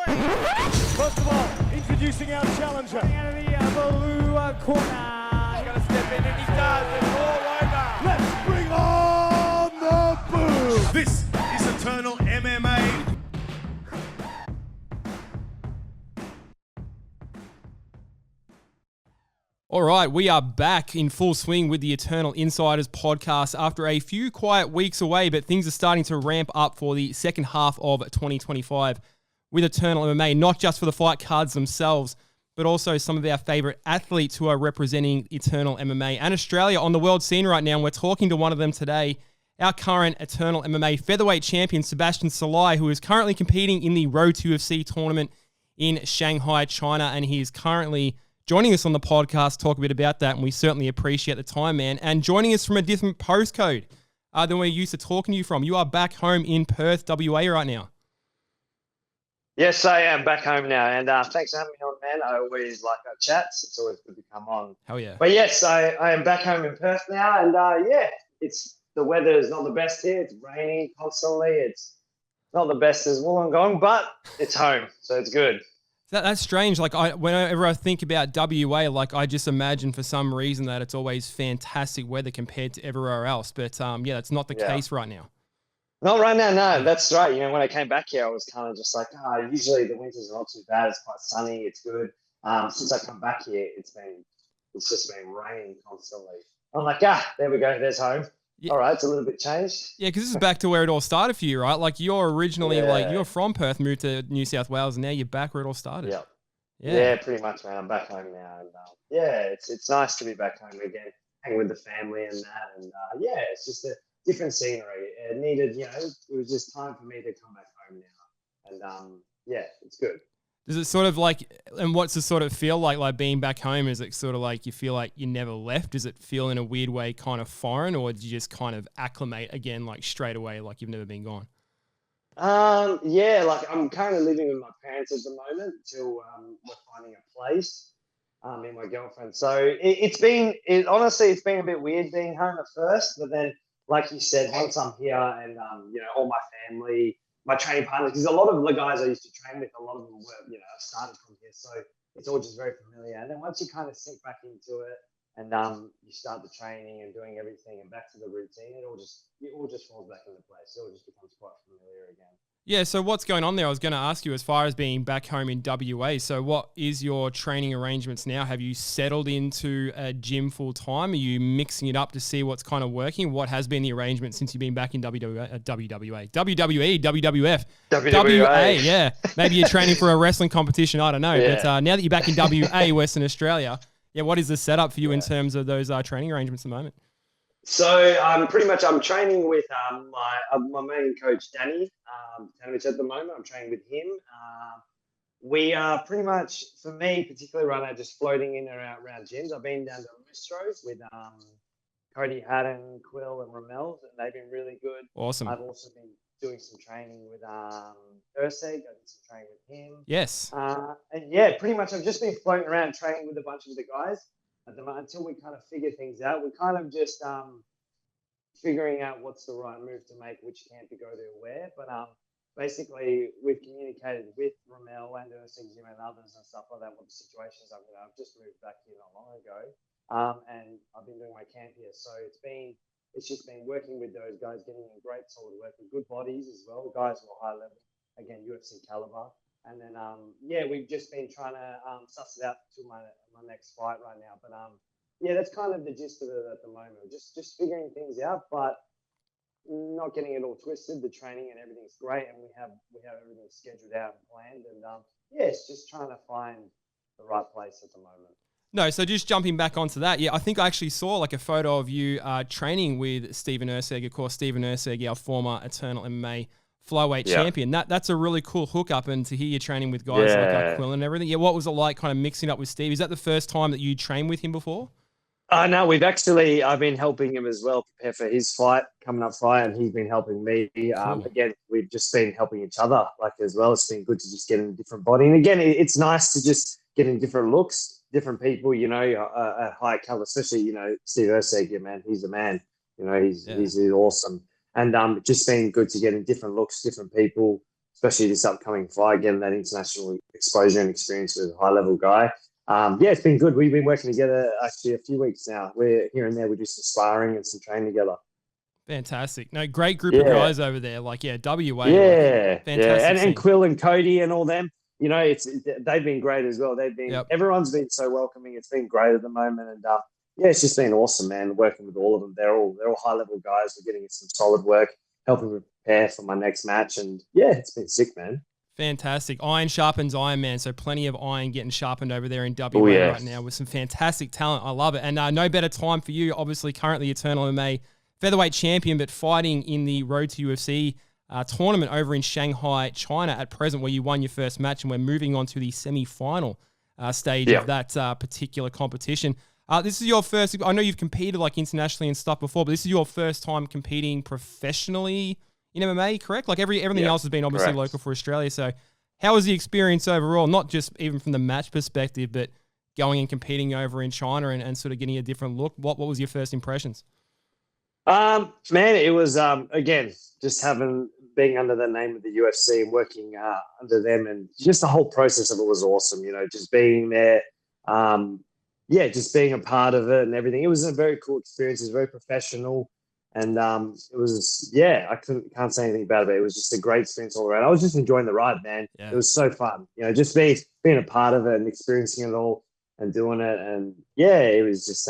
First of all, introducing our challenger. Out of the blue corner. He's going to step in and he does. It's all over. Let's bring on the boom. This is Eternal MMA. All right, we are back in full swing with the Eternal Insiders Podcast after a few quiet weeks away, but things are starting to ramp up for the second half of 2025 with Eternal MMA, not just for the fight cards themselves, but also some of our favorite athletes who are representing Eternal MMA and Australia on the world scene right now. And we're talking to one of them today, our current Eternal MMA Featherweight champion, Sebastian Szalay, who is currently competing in the Road to UFC tournament in Shanghai, China, and he is currently joining us on the podcast, talk a bit about that, and we certainly appreciate the time, man. And joining us from a different postcode than we're used to talking to you from. You are back home in Perth, WA right now. Yes, I am back home now, and thanks for having me on, man. I always like our chats. It's always good to come on. Hell yeah. But yes, I am back home in Perth now, and the weather is not the best here. It's raining constantly. It's not the best as Wollongong, but it's home, so it's good. That's strange. Like whenever I think about WA, like I just imagine for some reason that it's always fantastic weather compared to everywhere else. But that's not the case right now. Not right now, no. That's right. You know, when I came back here, I was kind of just like, usually the winters are not too bad. It's quite sunny. It's good. Since I come back here, it's just been raining constantly. I'm like, there we go. There's home. Yeah. All right, it's a little bit changed. Yeah, because this is back to where it all started for you, right? Like you're originally you're from Perth, moved to New South Wales, and now you're back where it all started. Yeah, pretty much, man. I'm back home now, and it's nice to be back home again, hang with the family and that, and it's just a different scenery. It needed, it was just time for me to come back home now, and it's good. Does it sort of and what's it sort of feel like being back home? Is it sort of like you feel like you never left? Does it feel in a weird way kind of foreign, or did you just kind of acclimate again, like straight away, like you've never been gone? I'm currently living with my parents at the moment until we're finding a place, me and my girlfriend. So it's been a bit weird being home at first, but then, like you said, once I'm here and, all my family, my training partners, because a lot of the guys I used to train with, a lot of them were, started from here. So it's all just very familiar. And then once you kind of sink back into it and you start the training and doing everything and back to the routine, it all just falls back into place. It all just becomes quite familiar again. Yeah, so what's going on there? I was going to ask you as far as being back home in WA. So what is your training arrangements now? Have you settled into a gym full time? Are you mixing it up to see what's kind of working? What has been the arrangement since you've been back in WWE, WWF, WA, yeah. Maybe you're training for a wrestling competition, I don't know. Yeah. But now that you're back in WA, Western Australia, what is the setup for you in terms of those training arrangements at the moment? So I'm training with my main coach, Danny Tanovich at the moment. I'm training with him. We are pretty much, for me particularly right now, just floating in and around gyms. I've been down to Lustros with Cody Haddon, Quill and Ramel, and they've been really good. Awesome. I've also been doing some training with Urseg. I did some training with him. Yes. Pretty much I've just been floating around training with a bunch of the guys. At the moment, until we kind of figure things out, we're kind of just figuring out what's the right move to make, which camp to go to where. But basically, we've communicated with Ramel and Ursig and others and stuff like that what the situations are. I've just moved back here not long ago, and I've been doing my camp here. So it's just been working with those guys, getting in great solid work with good bodies as well. Guys who are high level, again UFC caliber. And then, we've just been trying to suss it out to my next fight right now. But, that's kind of the gist of it at the moment. Just figuring things out, but not getting it all twisted. The training and everything's great, and we have everything scheduled out and planned. And, it's just trying to find the right place at the moment. No, so just jumping back onto that, I think I actually saw like a photo of you training with Stephen Urseg. Of course, Stephen Urseg, our former Eternal MMA flyweight champion. That's a really cool hookup, and to hear you training with guys like Quill and everything. Yeah, what was it like kind of mixing up with Steve? Is that the first time that you trained with him before? No, I've been helping him as well prepare for his coming up fight, and he's been helping me. Cool. Again, we've just been helping each other as well. It's been good to just get in a different body. And again, it's nice to just get in different looks, different people, at high caliber, especially, Steve Urseg, man, he's the man. He's awesome. And just been good to get in different looks, different people, especially this upcoming fight, getting that international exposure and experience with a high-level guy. It's been good. We've been working together actually a few weeks now. We're here and there. We do some sparring and some training together. Fantastic. No, great group of guys over there. WA. Fantastic. And Quill and Cody and all them. They've been great as well. Everyone's been so welcoming. It's been great at the moment. And it's just been awesome, man, working with all of them. They're all high-level guys. We're getting some solid work, helping me prepare for my next match. And, it's been sick, man. Fantastic. Iron sharpens iron, man. So plenty of iron getting sharpened over there in WA right now with some fantastic talent. I love it. And no better time for you, obviously currently Eternal MMA Featherweight champion, but fighting in the Road to UFC tournament over in Shanghai, China at present, where you won your first match, and we're moving on to the semi-final stage of that particular competition. This is your first, I know you've competed like internationally and stuff before, but this is your first time competing professionally in MMA, correct? Like everything else has been obviously local for Australia. So how was the experience overall? Not just even from the match perspective, but going and competing over in China and sort of getting a different look. What was your first impressions? Man, it was, again, just being under the name of the UFC and working under them, and just the whole process of it was awesome. Just being there, just being a part of it and everything. It was a very cool experience. It was very professional. And it was, I can't say anything bad about it. It was just a great experience all around. I was just enjoying the ride, man. Yeah. It was so fun. Just being a part of it and experiencing it all and doing it. And it was just,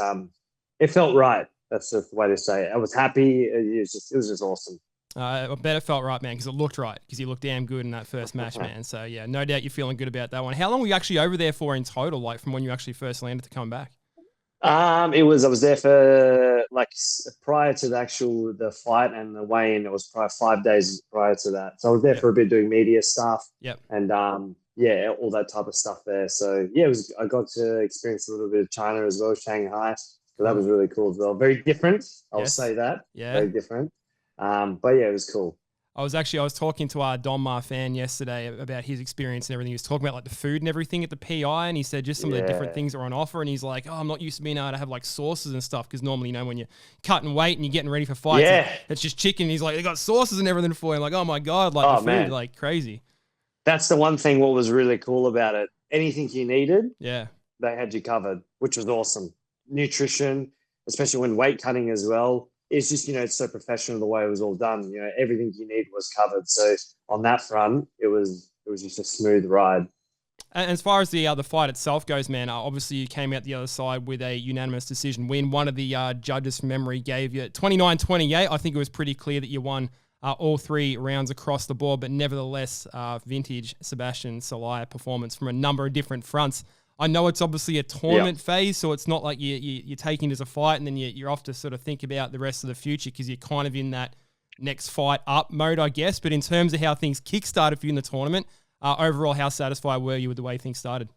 it felt right. That's the way to say it. I was happy. It was just awesome. I bet it felt right, man, because it looked right, because you looked damn good in that first match, man. So, no doubt you're feeling good about that one. How long were you actually over there for in total, like from when you actually first landed to come back? I was there for prior to the fight and the weigh-in. It was probably 5 days prior to that. So I was there for a bit doing media stuff. And all that type of stuff there. So I got to experience a little bit of China as well, Shanghai. So that was really cool as well. Very different. I'll say that. Yeah. Very different. But it was cool. I was talking to our Don Marfan yesterday about his experience and everything. He was talking about like the food and everything at the PI, and he said just some of the different things are on offer. And he's like, I'm not used to being able to have like sauces and stuff, because normally, when you're cutting weight and you're getting ready for fights, it's just chicken. And he's like, they got sauces and everything for you. I'm like, oh my God, like the food, man. Like crazy. That's the one thing what was really cool about it. Anything you needed, they had you covered, which was awesome. Nutrition, especially when weight cutting as well. It's just, it's so professional the way it was all done. Everything you need was covered. So on that front, it was just a smooth ride. And as far as the fight itself goes, man, obviously you came out the other side with a unanimous decision win. One of the judges from memory gave you 29-28. I think it was pretty clear that you won all 3 rounds across the board, but nevertheless, vintage Sebastian Szalay performance from a number of different fronts. I know it's obviously a tournament phase, so it's not like you're taking it as a fight and then you're off to sort of think about the rest of the future, because you're kind of in that next fight up mode, I guess. But in terms of how things kick-started for you in the tournament, overall, how satisfied were you with the way things started?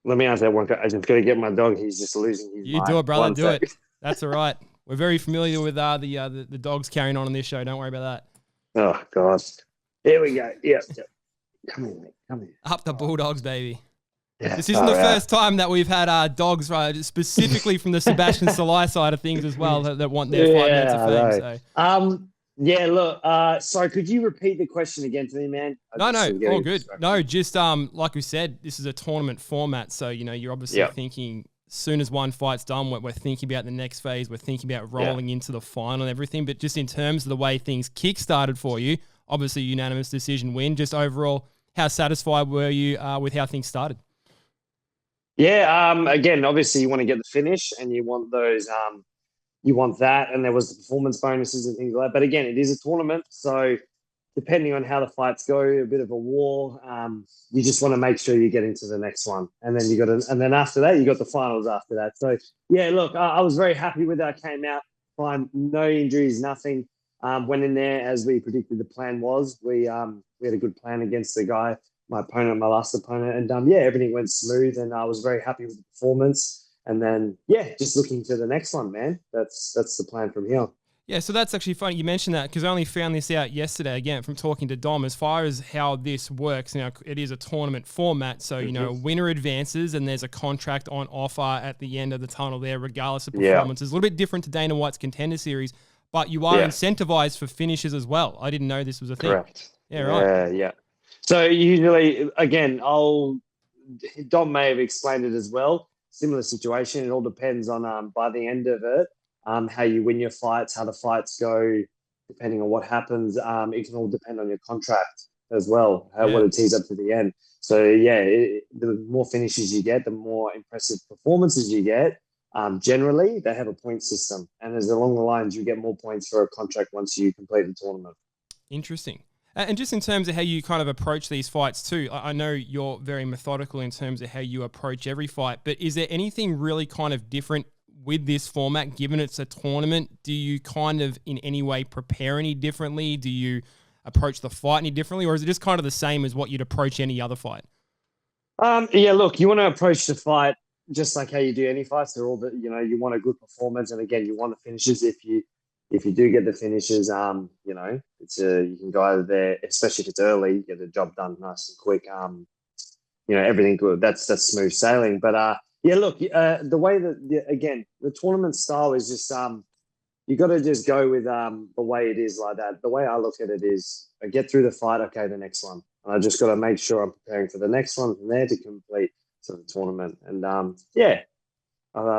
Let me answer that one. I just got to get my dog. He's just losing his mind. You do it, brother. Do it. That's all right. We're very familiar with the dogs carrying on this show. Don't worry about that. Oh, God. Here we go. Yeah. Come here, mate. Come here. Up the Bulldogs, baby. Yeah, this isn't the first time that we've had dogs, specifically from the Sebastian Szalay side of things as well, that want their 5 minutes of fame. So. Sorry, could you repeat the question again to me, man? No, all good. No, just like we said, this is a tournament format, so you're obviously thinking as soon as one fight's done, we're thinking about the next phase, we're thinking about rolling into the final and everything. But just in terms of the way things kick-started for you, obviously unanimous decision win. Just overall, how satisfied were you with how things started? Yeah, again, obviously you want to get the finish and you want those, you want that, and there was the performance bonuses and things like that. But again, it is a tournament, so depending on how the fights go, a bit of a war, you just want to make sure you get into the next one. And then and then after that, you got the finals after that. So yeah, look, I was very happy with that. I came out fine, no injuries, nothing. Went in there as we predicted the plan was. We had a good plan against the guy, my last opponent, and everything went smooth, and I was very happy with the performance. And then just looking to the next one, man. That's the plan from here. Yeah, so that's actually funny you mentioned that, because I only found this out yesterday, again, from talking to Dom, as far as how this works. Now, it is a tournament format, so, winner advances and there's a contract on offer at the end of the tunnel there, regardless of performance. It's a little bit different to Dana White's Contender Series, but you are incentivized for finishes as well. I didn't know this was a thing. Correct. Yeah, right. Yeah. So usually, again, Dom may have explained it as well. Similar situation. It all depends on by the end of it, how you win your fights, how the fights go, depending on what happens. It can all depend on your contract as well, what it tees up to the end. So yeah, the more finishes you get, the more impressive performances you get. Generally, they have a point system, and as along the lines, you get more points for a contract once you complete the tournament. Interesting. And just in terms of how you kind of approach these fights too, I know you're very methodical in terms of how you approach every fight, but is there anything really kind of different with this format, given it's a tournament? Do you kind of in any way prepare any differently? Do you approach the fight any differently, or is it just kind of the same as what you'd approach any other fight? Yeah, look, you want to approach the fight just like how you do any fights. They're all you want a good performance, and again, you want the finishes. If you do get the finishes, you can go over there, especially if it's early, get the job done nice and quick. Everything good. That's smooth sailing. But yeah, look, the way that again the tournament style is just you got to just go with the way it is like that. The way I look at it is I get through the fight, okay, the next one, and I just got to make sure I'm preparing for the next one from there to complete the tournament. And I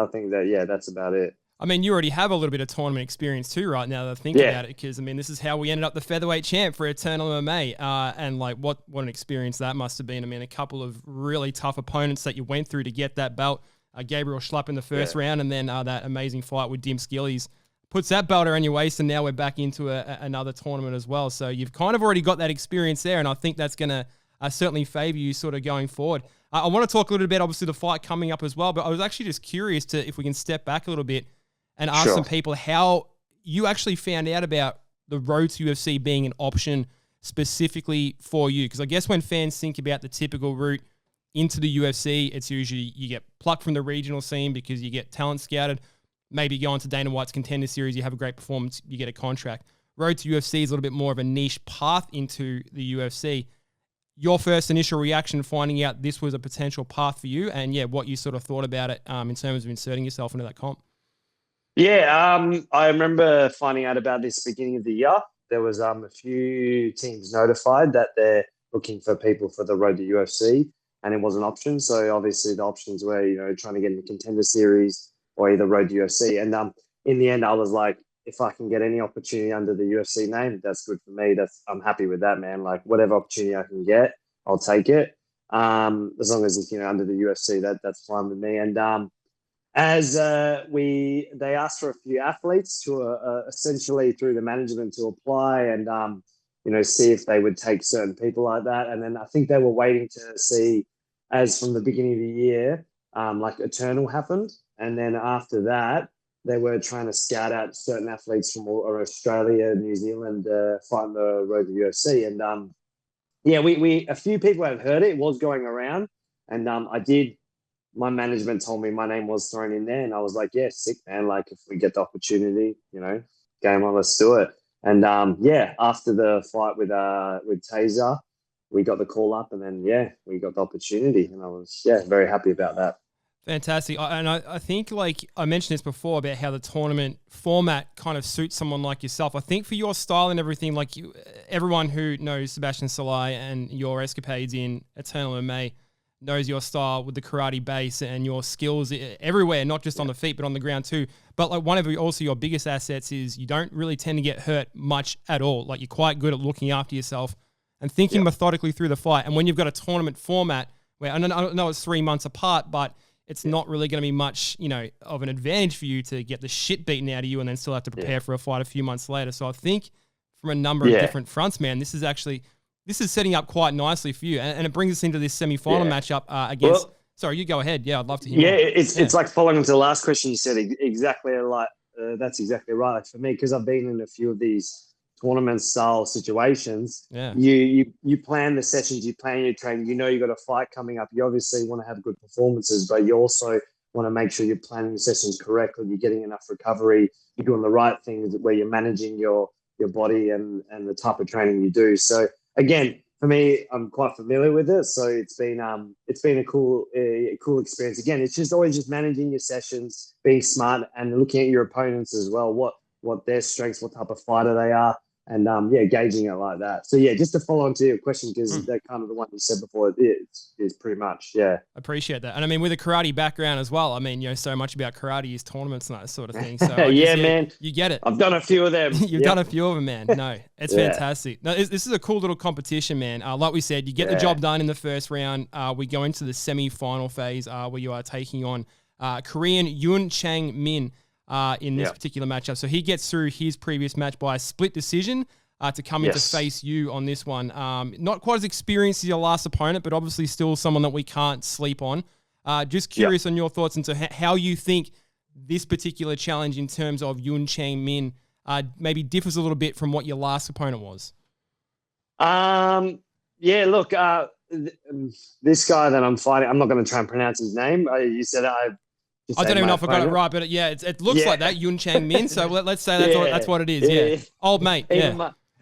think that that's about it. I mean, you already have a little bit of tournament experience too, right now that I think about it, because I mean, this is how we ended up the featherweight champ for Eternal MMA, and like what an experience that must have been. I mean, a couple of really tough opponents that you went through to get that belt. Gabriel Schlupp in the first round, and then that amazing fight with Dim Skillies puts that belt around your waist, and now we're back into another tournament as well. So you've kind of already got that experience there, and I think that's going to certainly favour you sort of going forward. I want to talk a little bit, obviously, the fight coming up as well, but I was actually just curious to if we can step back a little bit and ask some people how you actually found out about the road to UFC being an option specifically for you. Because I guess when fans think about the typical route into the UFC, it's usually you get plucked from the regional scene because you get talent scouted. Maybe you go on to Dana White's Contender Series, you have a great performance, you get a contract. Road to UFC is a little bit more of a niche path into the UFC. Your first initial reaction finding out this was a potential path for you, and what you sort of thought about it in terms of inserting yourself into that comp. Yeah, I remember finding out about this beginning of the year. There was a few teams notified that they're looking for people for the road to UFC, and it was an option. So obviously the options were, trying to get in the Contender Series or either road to UFC. And in the end, I was like, if I can get any opportunity under the UFC name, that's good for me. I'm happy with that, man. Like whatever opportunity I can get, I'll take it. As long as it's under the UFC, that's fine with me. And they asked for a few athletes to essentially through the management to apply and see if they would take certain people like that. And then I think they were waiting to see, as from the beginning of the year, like Eternal happened, and then after that they were trying to scout out certain athletes from Australia, New Zealand, fighting the road to UFC. And we a few people have heard it. It was going around, and my management told me my name was thrown in there, and I was like, yeah, sick, man. Like if we get the opportunity, game on, let's do it. And after the fight with Taser, we got the call up, and then we got the opportunity, and I was very happy about that. Fantastic. And I think, like I mentioned this before about how the tournament format kind of suits someone like yourself. I think for your style and everything, like everyone who knows Sebastian Szalay and your escapades in Eternal MMA knows your style with the karate base and your skills everywhere, not just on the feet, but on the ground too. But like one of your biggest assets is you don't really tend to get hurt much at all. Like you're quite good at looking after yourself and thinking methodically through the fight. And when you've got a tournament format where I know it's 3 months apart, but it's not really going to be much, of an advantage for you to get the shit beaten out of you and then still have to prepare for a fight a few months later. So I think from a number of different fronts, man, this is setting up quite nicely for you. And it brings us into this semi-final matchup against... sorry, you go ahead. Yeah, I'd love to hear more. It's like following on to the last question you said, exactly like, that's exactly right. Like for me, because I've been in a few of these tournament-style situations, you plan the sessions, you plan your training, you got a fight coming up. You obviously want to have good performances, but you also want to make sure you're planning the sessions correctly, you're getting enough recovery, you're doing the right things where you're managing your body and the type of training you do. So again, for me, I'm quite familiar with it. So it's been a cool experience. Again, it's just always just managing your sessions, being smart and looking at your opponents as well, what their strengths, what type of fighter they are, and gauging it like that. So just to follow on to your question, because that kind of the one you said before is pretty much Appreciate that. And I mean, with a karate background as well, I mean, so much about karate is tournaments and that sort of thing. So man, you get it. I've done a few of them. You've done a few of them, man. No, it's fantastic. No, this is a cool little competition, man. Like we said, you get the job done in the first round. We go into the semi-final phase where you are taking on Korean Yun Chang Min in this particular matchup. So he gets through his previous match by a split decision to come in to face you on this one. Not quite as experienced as your last opponent, but obviously still someone that we can't sleep on. Just curious on your thoughts into how you think this particular challenge in terms of Yun Chang Min maybe differs a little bit from what your last opponent was. Look, this guy that I'm fighting, I'm not going to try and pronounce his name. You said I don't even know if I got it right, but it looks like that, Yun Chang Min. So let's say that's what it is. Yeah. Old mate.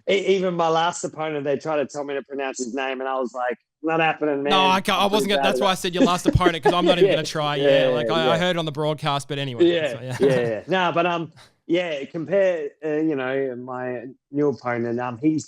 Even my last opponent, they tried to tell me to pronounce his name, and I was like, not happening, man. No, I wasn't going to. That's why I said your last opponent, because I'm not even going to try. I heard it on the broadcast, but anyway. No, but compare, my new opponent, he's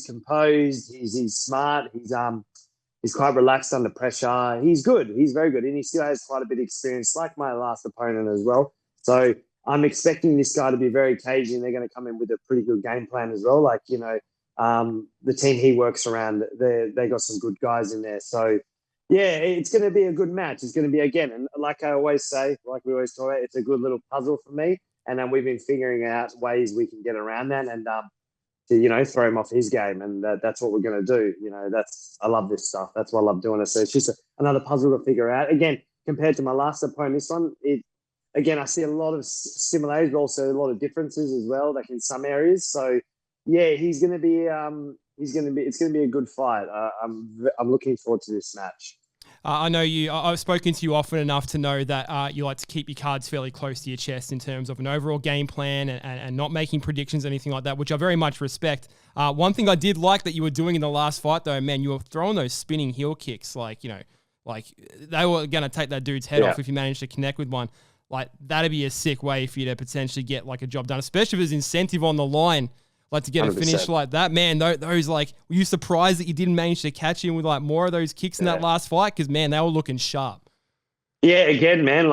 composed, he's smart, he's quite relaxed under pressure. He's good. He's very good. And he still has quite a bit of experience, like my last opponent as well. So I'm expecting this guy to be very cagey, and they're going to come in with a pretty good game plan as well. Like, the team he works around, they got some good guys in there. So, it's going to be a good match. It's going to be, again, and like I always say, like we always talk about, it's a good little puzzle for me. And we've been figuring out ways we can get around that and to throw him off his game, and that's what we're going to do. I love this stuff. That's why I love doing it. So it's just another puzzle to figure out. Again, compared to my last opponent, this one, I see a lot of similarities, but also a lot of differences as well, like in some areas. So it's going to be a good fight. I'm looking forward to this match. I know I've spoken to you often enough to know that you like to keep your cards fairly close to your chest in terms of an overall game plan and not making predictions, anything like that, which I very much respect. One thing I did like that you were doing in the last fight, though, man, you were throwing those spinning heel kicks, like they were going to take that dude's head off if you managed to connect with one. Like, that'd be a sick way for you to potentially get like a job done, especially if there's incentive on the line. Like, to get 100%. A finish like that, man, those were you surprised that you didn't manage to catch him with like more of those kicks in that last fight? Because, man, they were looking sharp. Yeah, again, man,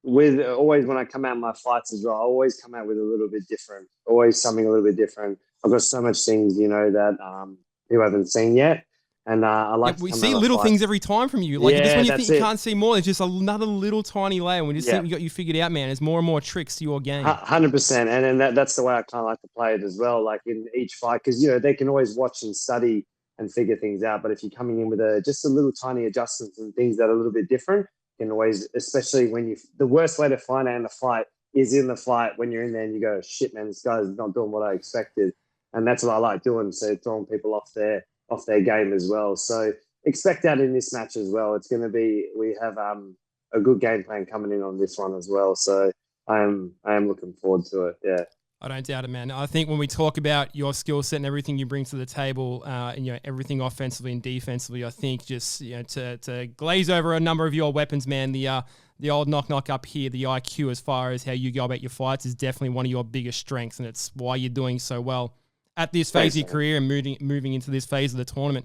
with always when I come out in my fights as well, I always come out with a little bit different, always something a little bit different. I've got so much things, that you haven't seen yet. And I like we see little things every time from you. Just when you think you can't see more, there's just another little tiny layer. We just think we got you figured out, man. There's more and more tricks to your game. 100%. And then that's the way I kind of like to play it as well. Like in each fight, because they can always watch and study and figure things out. But if you're coming in with just a little tiny adjustments and things that are a little bit different, you can always, especially when the worst way to find out in a fight is in the fight when you're in there and you go, shit, man, this guy's not doing what I expected. And that's what I like doing. So throwing people off their game as well. So expect that in this match as well. It's going to be, we have a good game plan coming in on this one as well. So I am looking forward to it. Yeah. I don't doubt it, man. I think when we talk about your skill set and everything you bring to the table, and everything offensively and defensively, I think just to glaze over a number of your weapons, man, the old knock up here, the IQ as far as how you go about your fights is definitely one of your biggest strengths, and it's why you're doing so well at this phase of your career and moving into this phase of the tournament.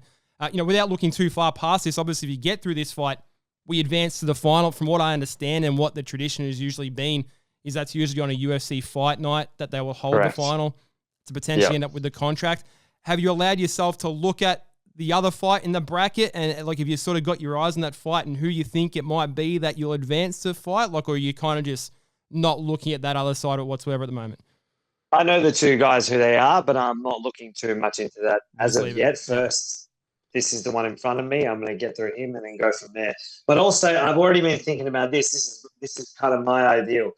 Without looking too far past this, obviously, if you get through this fight, we advance to the final. From what I understand and what the tradition has usually been, is that's usually on a UFC fight night that they will hold the final to potentially end up with the contract. Have you allowed yourself to look at the other fight in the bracket, and have you sort of got your eyes on that fight and who you think it might be that you'll advance to fight? Or are you kind of just not looking at that other side of whatsoever at the moment? I know the two guys who they are, but I'm not looking too much into that as of yet. First, this is the one in front of me. I'm going to get through him and then go from there. But also, I've already been thinking about this. This is kind of my ideal.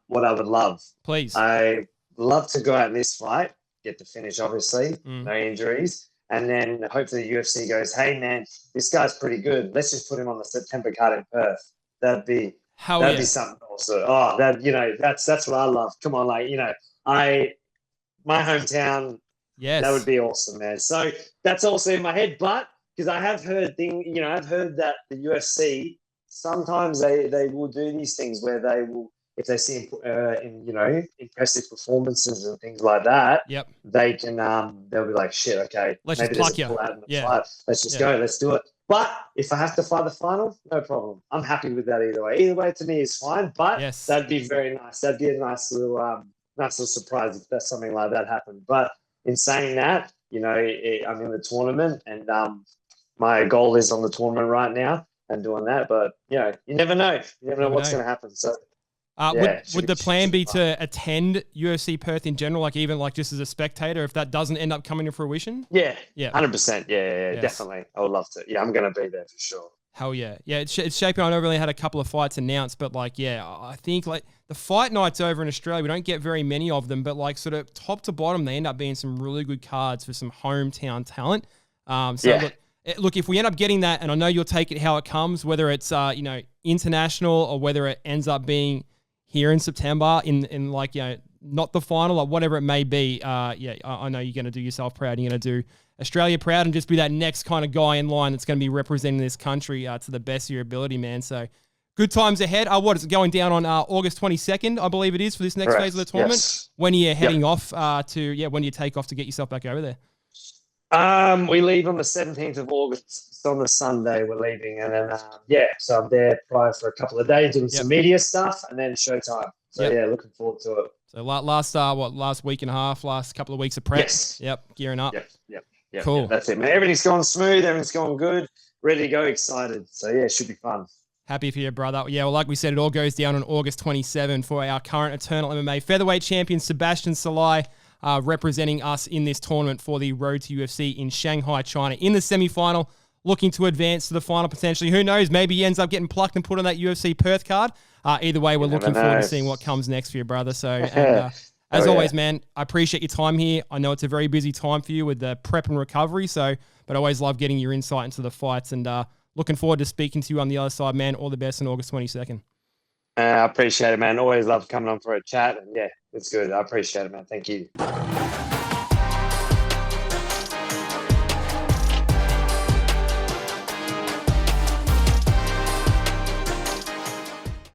What I would love. Please. I love to go out in this fight, get the finish, obviously, no injuries. And then hopefully the UFC goes, hey, man, this guy's pretty good. Let's just put him on the September card in Perth. That'd be something awesome. Oh, that's what I love. Come on, my hometown, that would be awesome, man. So that's also in my head. But because I have heard I've heard that the UFC, sometimes they will do these things where they will, if they see impressive performances and things like that, Yep. they can they'll be like, shit, okay, Let's maybe just there's pluck a you. pull out in the Yeah. fight. Let's just go, let's do it. But if I have to fight the final, no problem. I'm happy with that either way. Either way to me is fine. But Yes. that'd be very nice. That'd be a nice little surprise if that's something like that happened. But in saying that, I'm in the tournament, and my goal is on the tournament right now and doing that. But you never know. You never know what's going to happen. So. Would the plan be to attend UFC Perth in general, like even like just as a spectator, if that doesn't end up coming to fruition? Yeah, Yeah, 100%. Yeah, Yes. Definitely. I would love to. Yeah, I'm going to be there for sure. Hell yeah. Yeah, it's shaping. I know we only had a couple of fights announced, but like, yeah, I think like the fight nights over in Australia, we don't get very many of them, but like sort of top to bottom, they end up being some really good cards for some hometown talent. Look, if we end up getting that, and I know you'll take it how it comes, whether it's international or whether it ends up being here in September in like, not the final or whatever it may be. I know you're going to do yourself proud. You're going to do Australia proud and just be that next kind of guy in line that's going to be representing this country to the best of your ability, man. So good times ahead. What is it going down on August 22nd, I believe it is, for this next phase of the tournament? Yes. When are you heading off when do you take off to get yourself back over there? We leave on the 17th of August. It's on the Sunday we're leaving. And then, so I'm there prior for a couple of days doing some media stuff and then showtime. So, looking forward to it. So last week and a half, last couple of weeks of prep? Yes. Yep, gearing up. Yep. Cool. Yep, that's it, man. Everything's going smooth. Everything's going good. Ready to go. Excited. So, it should be fun. Happy for you, brother. Yeah, well, like we said, it all goes down on August 27 for our current Eternal MMA Featherweight champion, Sebastian Szalay, representing us in this tournament for the Road to UFC in Shanghai, China, in the semi-final, looking to advance to the final potentially. Who knows? Maybe he ends up getting plucked and put on that UFC Perth card. Either way, we're looking forward to seeing what comes next for you, brother. So, as always, man, I appreciate your time here. I know it's a very busy time for you with the prep and recovery, but I always love getting your insight into the fights, and looking forward to speaking to you on the other side, man. All the best on August 22nd. I appreciate it, man. Always love coming on for a chat. And it's good. I appreciate it, man. Thank you.